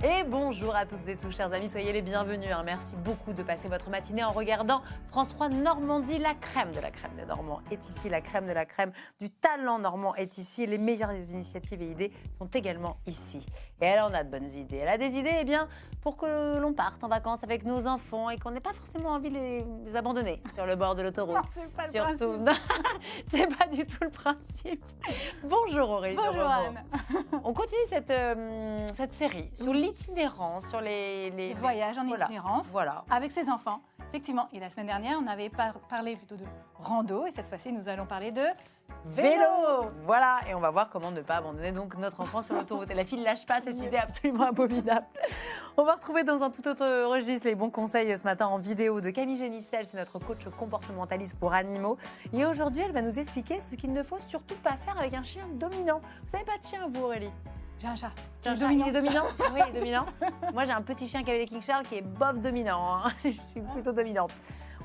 Et bonjour à toutes et tous, chers amis, soyez les bienvenus. Merci beaucoup de passer votre matinée en regardant France 3 Normandie. La crème de la crème des Normands est ici, la crème de la crème du talent normand est ici. Les meilleures initiatives et idées sont également ici. Et elle en a de bonnes idées. Elle a des idées, pour que l'on parte en vacances avec nos enfants et qu'on n'ait pas forcément envie de les abandonner sur le bord de l'autoroute. C'est pas Surtout, le principe. c'est pas du tout le principe. Bonjour Aurélie. Bonjour Anne. On continue cette série sur l'itinérance, sur les Voyages en voilà. itinérance Voilà. avec ses enfants. Effectivement, et la semaine dernière, on avait parlé plutôt de rando et cette fois-ci, nous allons parler de Vélo. Voilà, et on va voir comment ne pas abandonner donc notre enfant sur l'autoroute. Et la fille ne lâche pas cette idée absolument abominable. On va retrouver dans un tout autre registre les bons conseils ce matin en vidéo de Camille Génissel, c'est notre coach comportementaliste pour animaux. Et aujourd'hui, elle va nous expliquer ce qu'il ne faut surtout pas faire avec un chien dominant. Vous n'avez pas de chien, vous Aurélie? j'ai un chat. J'ai un chat, il est dominant. Oui, il est dominant. Moi, j'ai un petit chien qui avait les King Charles qui est bof dominant. Hein. Je suis plutôt dominante.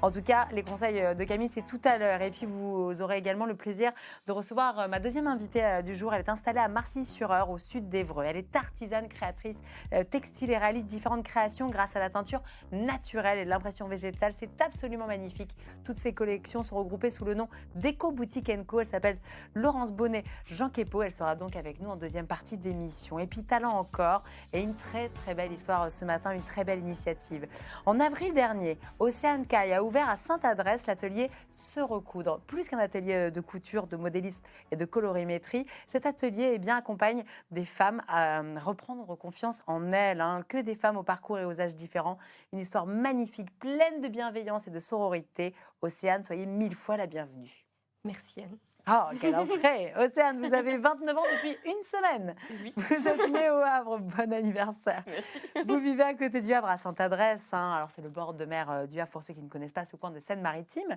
En tout cas, les conseils de Camille, c'est tout à l'heure. Et puis, vous aurez également le plaisir de recevoir ma deuxième invitée du jour. Elle est installée à Marcy-sur-Eure, au sud d'Évreux. Elle est artisane, créatrice, textile et réalise différentes créations grâce à la teinture naturelle et de l'impression végétale. C'est absolument magnifique. Toutes ces collections sont regroupées sous le nom d'Eco Boutique Co. Elle s'appelle Laurence Bonnet, Jean Quépeau. Elle sera donc avec nous en deuxième partie d'émission. Et puis, talent encore et une très, très belle histoire ce matin, une très belle initiative. En avril dernier, Océane Caille a ouvert à Sainte-Adresse l'atelier Se Recoudre. Plus qu'un atelier de couture, de modélisme et de colorimétrie, cet atelier accompagne des femmes à reprendre confiance en elles. Que des femmes au parcours et aux âges différents. Une histoire magnifique, pleine de bienveillance et de sororité. Océane, soyez 1000 fois la bienvenue. Merci Anne. Oh, quelle entrée! Océane, vous avez 29 ans depuis une semaine. Oui. Vous êtes née au Havre, bon anniversaire. Merci. Vous vivez à côté du Havre, à Sainte-Adresse. Alors, c'est le bord de mer du Havre, pour ceux qui ne connaissent pas ce coin des Seine-Maritime.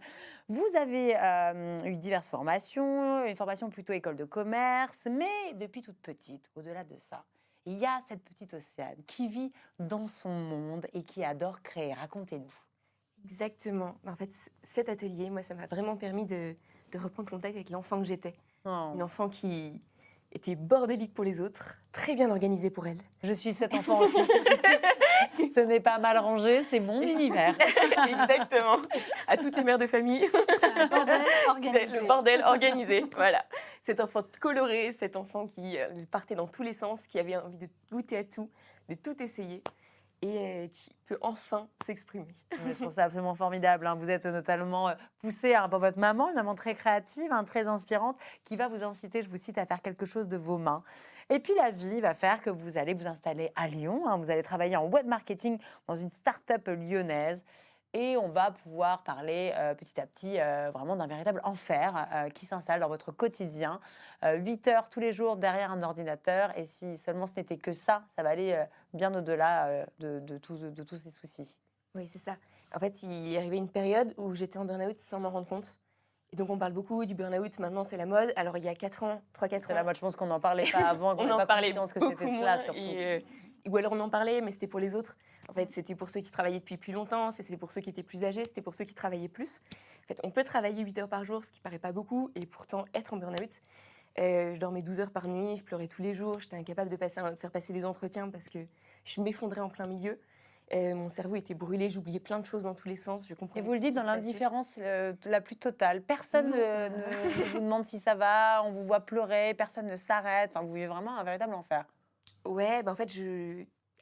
Vous avez eu diverses formations, une formation plutôt école de commerce, mais depuis toute petite, au-delà de ça, il y a cette petite Océane qui vit dans son monde et qui adore créer. Racontez-nous. Exactement. En fait, cet atelier, moi, ça m'a vraiment permis de reprendre contact avec l'enfant que j'étais. Oh. Une enfant qui était bordélique pour les autres, très bien organisée pour elle. Je suis cet enfant aussi. Ce n'est pas mal rangé, c'est mon univers. Exactement. À toutes les mères de famille. Un bordel organisé. C'est le bordel organisé. Voilà. Cet enfant coloré, cet enfant qui partait dans tous les sens, qui avait envie de goûter à tout, de tout essayer et qui peut enfin s'exprimer. Je trouve ça absolument formidable. Vous êtes notamment poussée par votre maman, une maman très créative, très inspirante, qui va vous inciter, je vous cite, à faire quelque chose de vos mains. Et puis la vie va faire que vous allez vous installer à Lyon. Vous allez travailler en web marketing dans une start-up lyonnaise. Et on va pouvoir parler petit à petit vraiment d'un véritable enfer qui s'installe dans votre quotidien. 8 heures tous les jours derrière un ordinateur. Et si seulement ce n'était que ça, ça va aller bien au-delà de tous ces soucis. Oui, c'est ça. En fait, il est arrivé une période où j'étais en burn-out sans m'en rendre compte. Et donc, on parle beaucoup du burn-out. Maintenant, c'est la mode. Alors, il y a 4 ans, 3-4 ans... C'est la mode. Je pense qu'on n'en parlait pas avant, qu'on on n'avait en pas parlait conscience que beaucoup c'était moins, cela, surtout. Ou alors, on en parlait, mais c'était pour les autres. En fait, c'était pour ceux qui travaillaient depuis plus longtemps, c'était pour ceux qui étaient plus âgés, c'était pour ceux qui travaillaient plus. En fait, on peut travailler 8 heures par jour, ce qui paraît pas beaucoup, et pourtant être en burn-out. Je dormais 12 heures par nuit, je pleurais tous les jours, j'étais incapable de faire passer des entretiens parce que je m'effondrais en plein milieu. Mon cerveau était brûlé, j'oubliais plein de choses dans tous les sens. Je comprenais Et vous le dites dans l'indifférence la plus totale. Personne Non. ne vous demande si ça va, on vous voit pleurer, personne ne s'arrête. Vous vivez vraiment un véritable enfer. Ouais, en fait,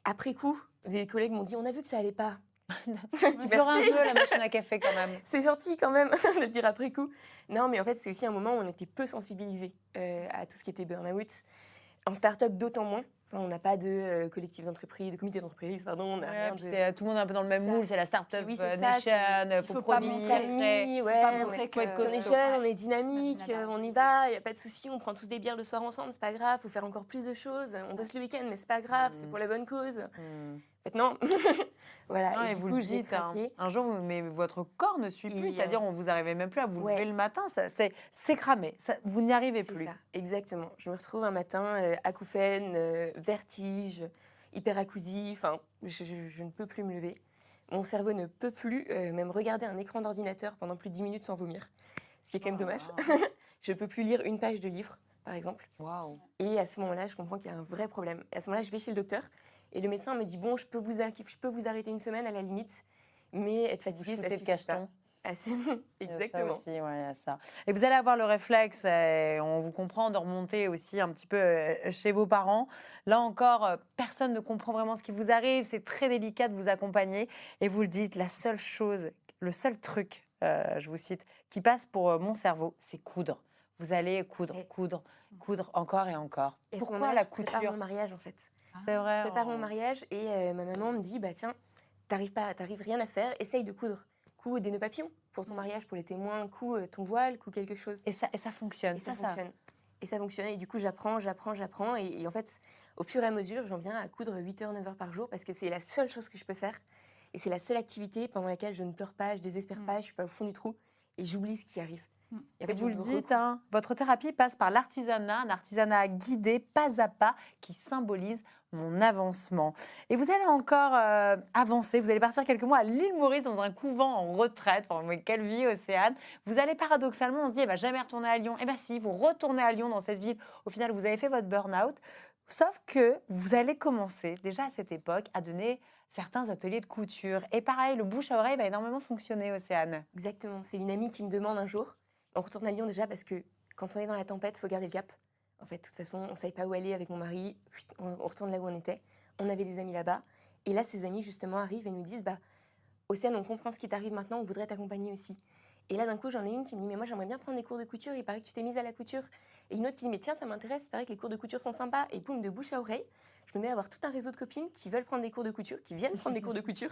après coup, des collègues m'ont dit « on a vu que ça allait pas ». Tu pleures un peu à la machine à café quand même. C'est gentil quand même de le dire après coup. Non, mais en fait, c'est aussi un moment où on était peu sensibilisés à tout ce qui était burn-out. En start-up, d'autant moins. Enfin, on n'a pas de collectif d'entreprise, de comité d'entreprise, pardon. On a rien de... Tout le monde est un peu dans le même moule, c'est la start-up Oui, c'est nation, il faut faut pas produire. montrer. Ouais, pas montrer faut être on est costaud. jeunes, on est dynamique, Là-bas. on y va, il n'y a pas de souci, on prend tous des bières le soir ensemble, c'est pas grave, faut faire encore plus de choses, on bosse le week-end, mais c'est pas grave, c'est pour la bonne cause. En fait, non. Voilà, Non, et et du vous coup, le j'ai dites, craqué. un jour, mais votre corps ne suit plus, Et, c'est-à-dire vous n'arrivez même plus à vous ouais. lever le matin, c'est cramé, vous n'y arrivez C'est plus. ça, exactement. Je me retrouve un matin acouphène, vertige, hyperacousie, enfin, je ne peux plus me lever. Mon cerveau ne peut plus même regarder un écran d'ordinateur pendant plus de 10 minutes sans vomir, ce qui est quand même dommage. Je ne peux plus lire une page de livre, par exemple. Waouh. Et à ce moment-là, je comprends qu'il y a un vrai problème. Et à ce moment-là, je vais chez le docteur Et le médecin me dit, bon, je peux vous arrêter une semaine à la limite, mais être fatigué, ça Shooter suffit de cacheton. pas. Ah, c'est exactement. Ça aussi, ouais, il y a ça. Et vous allez avoir le réflexe, on vous comprend, de remonter aussi un petit peu chez vos parents. Là encore, personne ne comprend vraiment ce qui vous arrive. C'est très délicat de vous accompagner. Et vous le dites, la seule chose, le seul truc, je vous cite, qui passe pour mon cerveau, c'est coudre. Vous allez coudre, coudre, coudre encore et encore. Et à ce Pourquoi moment-là, la je prépare couture? mon mariage, en fait. C'est vrai. Je prépare mon mariage et ma maman me dit, bah tiens, t'arrives rien à faire, essaye de coudre. Couds des nœuds papillons pour ton mariage, pour les témoins, couds ton voile, couds quelque chose. Et ça fonctionne. Et ça fonctionne. Et ça fonctionne. Et du coup, j'apprends. Et en fait, au fur et à mesure, j'en viens à coudre 8h, 9h par jour parce que c'est la seule chose que je peux faire. Et c'est la seule activité pendant laquelle je ne pleure pas, je désespère pas, je suis pas au fond du trou et j'oublie ce qui arrive. Et en fait, vous je le me dites, recouvre. hein, votre thérapie passe par l'artisanat, un artisanat guidé pas à pas qui symbolise mon avancement. Et vous allez encore avancer, vous allez partir quelques mois à l'île Maurice dans un couvent en retraite. Enfin, mais quelle vie, Océane. Vous allez paradoxalement, on se dit, jamais retourner à Lyon. Eh bien si, vous retournez à Lyon dans cette ville. Au final, vous avez fait votre burn-out. Sauf que vous allez commencer, déjà à cette époque, à donner certains ateliers de couture. Et pareil, le bouche à oreille va énormément fonctionner, Océane. Exactement. C'est une amie qui me demande un jour. On retourne à Lyon déjà parce que quand on est dans la tempête, il faut garder le cap. En fait, de toute façon, on ne savait pas où aller avec mon mari. On retourne là où on était. On avait des amis là-bas. Et là, ces amis, justement, arrivent et nous disent, Océane, on comprend ce qui t'arrive maintenant, on voudrait t'accompagner aussi. Et là, d'un coup, j'en ai une qui me dit, mais moi, j'aimerais bien prendre des cours de couture. Il paraît que tu t'es mise à la couture. Et une autre qui dit, mais tiens, ça m'intéresse. Il paraît que les cours de couture sont sympas. Et boum, de bouche à oreille, je me mets à avoir tout un réseau de copines qui veulent prendre des cours de couture, qui viennent prendre des cours de couture,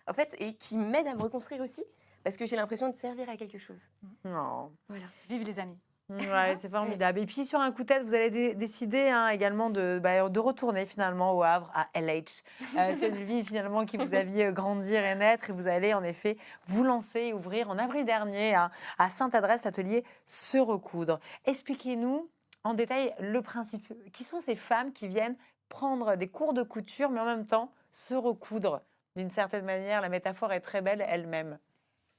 en fait, et qui m'aident à me reconstruire aussi. Parce que j'ai l'impression de servir à quelque chose. Non. Voilà. Vive les amis. Ouais, c'est formidable. Et puis sur un coup de tête, vous allez décider également de retourner finalement au Havre, à LH. C'est une vie finalement qui vous a vu grandir et naître. Et vous allez en effet vous lancer et ouvrir en avril dernier à Sainte-Adresse l'atelier Se Recoudre. Expliquez-nous en détail le principe. Qui sont ces femmes qui viennent prendre des cours de couture mais en même temps se recoudre? D'une certaine manière, la métaphore est très belle elle-même.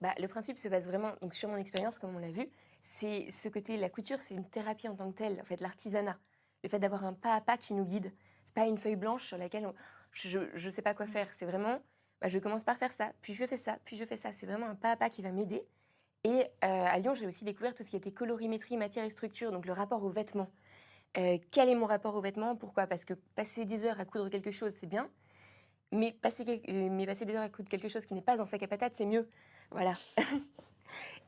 Le principe se base vraiment donc, sur mon expérience, comme on l'a vu. C'est ce côté, la couture, c'est une thérapie en tant que telle, en fait, l'artisanat. Le fait d'avoir un pas à pas qui nous guide. C'est pas une feuille blanche sur laquelle je ne sais pas quoi faire. C'est vraiment, je commence par faire ça, puis je fais ça, puis je fais ça. C'est vraiment un pas à pas qui va m'aider. Et à Lyon, j'ai aussi découvert tout ce qui était colorimétrie, matière et structure, donc le rapport aux vêtements. Quel est mon rapport aux vêtements? Pourquoi? Parce que passer des heures à coudre quelque chose, c'est bien. Mais passer des heures à coudre quelque chose qui n'est pas un sac à patates, c'est mieux. Voilà.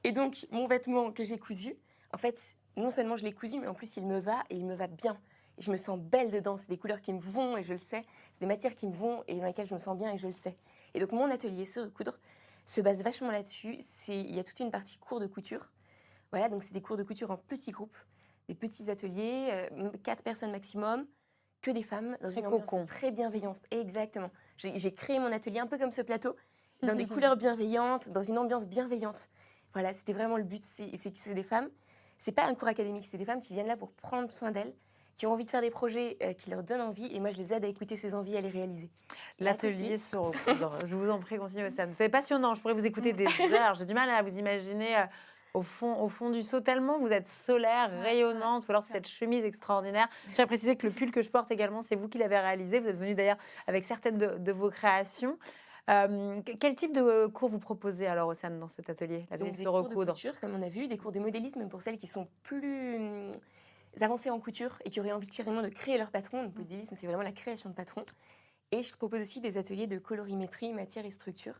Et donc, mon vêtement que j'ai cousu, en fait, non seulement je l'ai cousu, mais en plus, il me va et il me va bien. Et je me sens belle dedans. C'est des couleurs qui me vont et je le sais. C'est des matières qui me vont et dans lesquelles je me sens bien et je le sais. Et donc, mon atelier Se Recoudre se base vachement là-dessus. Il y a toute une partie cours de couture. Voilà, donc c'est des cours de couture en petits groupes, des petits ateliers, 4 personnes maximum, que des femmes, dans une ambiance très bienveillante. Exactement. J'ai créé mon atelier un peu comme ce plateau, dans des couleurs bienveillantes, dans une ambiance bienveillante. Voilà, c'était vraiment le but. C'est des femmes, c'est pas un cours académique, c'est des femmes qui viennent là pour prendre soin d'elles, qui ont envie de faire des projets qui leur donnent envie, et moi je les aide à écouter ces envies et à les réaliser. L'atelier Se Recoudre. Je vous en prie, continuez, Océane. C'est passionnant, je pourrais vous écouter des heures. J'ai du mal à vous imaginer au fond du seau, tellement vous êtes solaire, rayonnante, ou alors c'est cette chemise extraordinaire. Je tiens à préciser que le pull que je porte également, c'est vous qui l'avez réalisé. Vous êtes venu d'ailleurs avec certaines de vos créations. Quel type de cours vous proposez alors, Océane, dans cet atelier, l'atelier Se Recoudre? Des cours de couture, comme on a vu, des cours de modélisme pour celles qui sont plus avancées en couture et qui auraient envie carrément de créer leur patron. Le modélisme, c'est vraiment la création de patron. Et je propose aussi des ateliers de colorimétrie, matière et structure,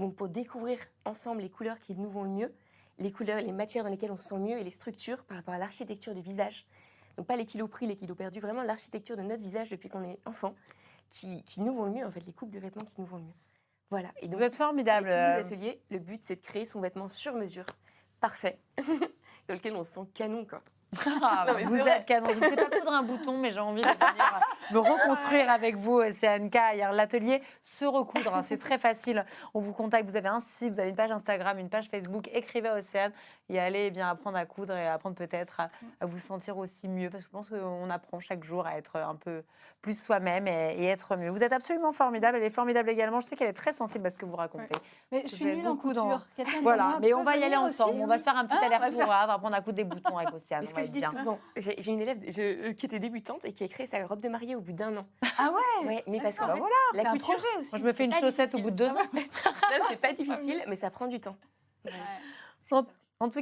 donc pour découvrir ensemble les couleurs qui nous vont le mieux, les couleurs, les matières dans lesquelles on se sent mieux et les structures par rapport à l'architecture du visage. Donc pas les kilos pris, les kilos perdus, vraiment l'architecture de notre visage depuis qu'on est enfant, qui nous vont le mieux, en fait, les coupes de vêtements qui nous vont le mieux. Voilà. Et donc, vous êtes formidable. Avec tous ces ateliers, le but, c'est de créer son vêtement sur mesure, parfait, dans lequel on se sent canon, quoi. Vous êtes canon. Je ne sais pas coudre un bouton, mais j'ai envie de venir me reconstruire avec vous, CNK. L'atelier Se Recoudre, c'est très facile. On vous contacte, vous avez un site, vous avez une page Instagram, une page Facebook. Écrivez à Océane et allez apprendre à coudre et apprendre peut-être à vous sentir aussi mieux. Parce que je pense qu'on apprend chaque jour à être un peu plus soi-même et être mieux. Vous êtes absolument formidable. Elle est formidable également. Je sais qu'elle est très sensible à ce que vous racontez. Mais je suis nulle en couture. Voilà, mais on va y aller ensemble. On va se faire un petit aller-retour, on va apprendre à coudre des boutons avec Océane. que je dis bien. souvent. J'ai une élève qui était débutante et qui a créé sa robe de mariée au bout d'1 an. Ah ouais. Ouais, mais parce qu'en Bah fait, voilà, la c'est un couture, projet aussi. Moi, je me fais une pas chaussette au difficile. bout de 2 ans. non, c'est pas difficile, mais ça prend du temps. Ouais. En,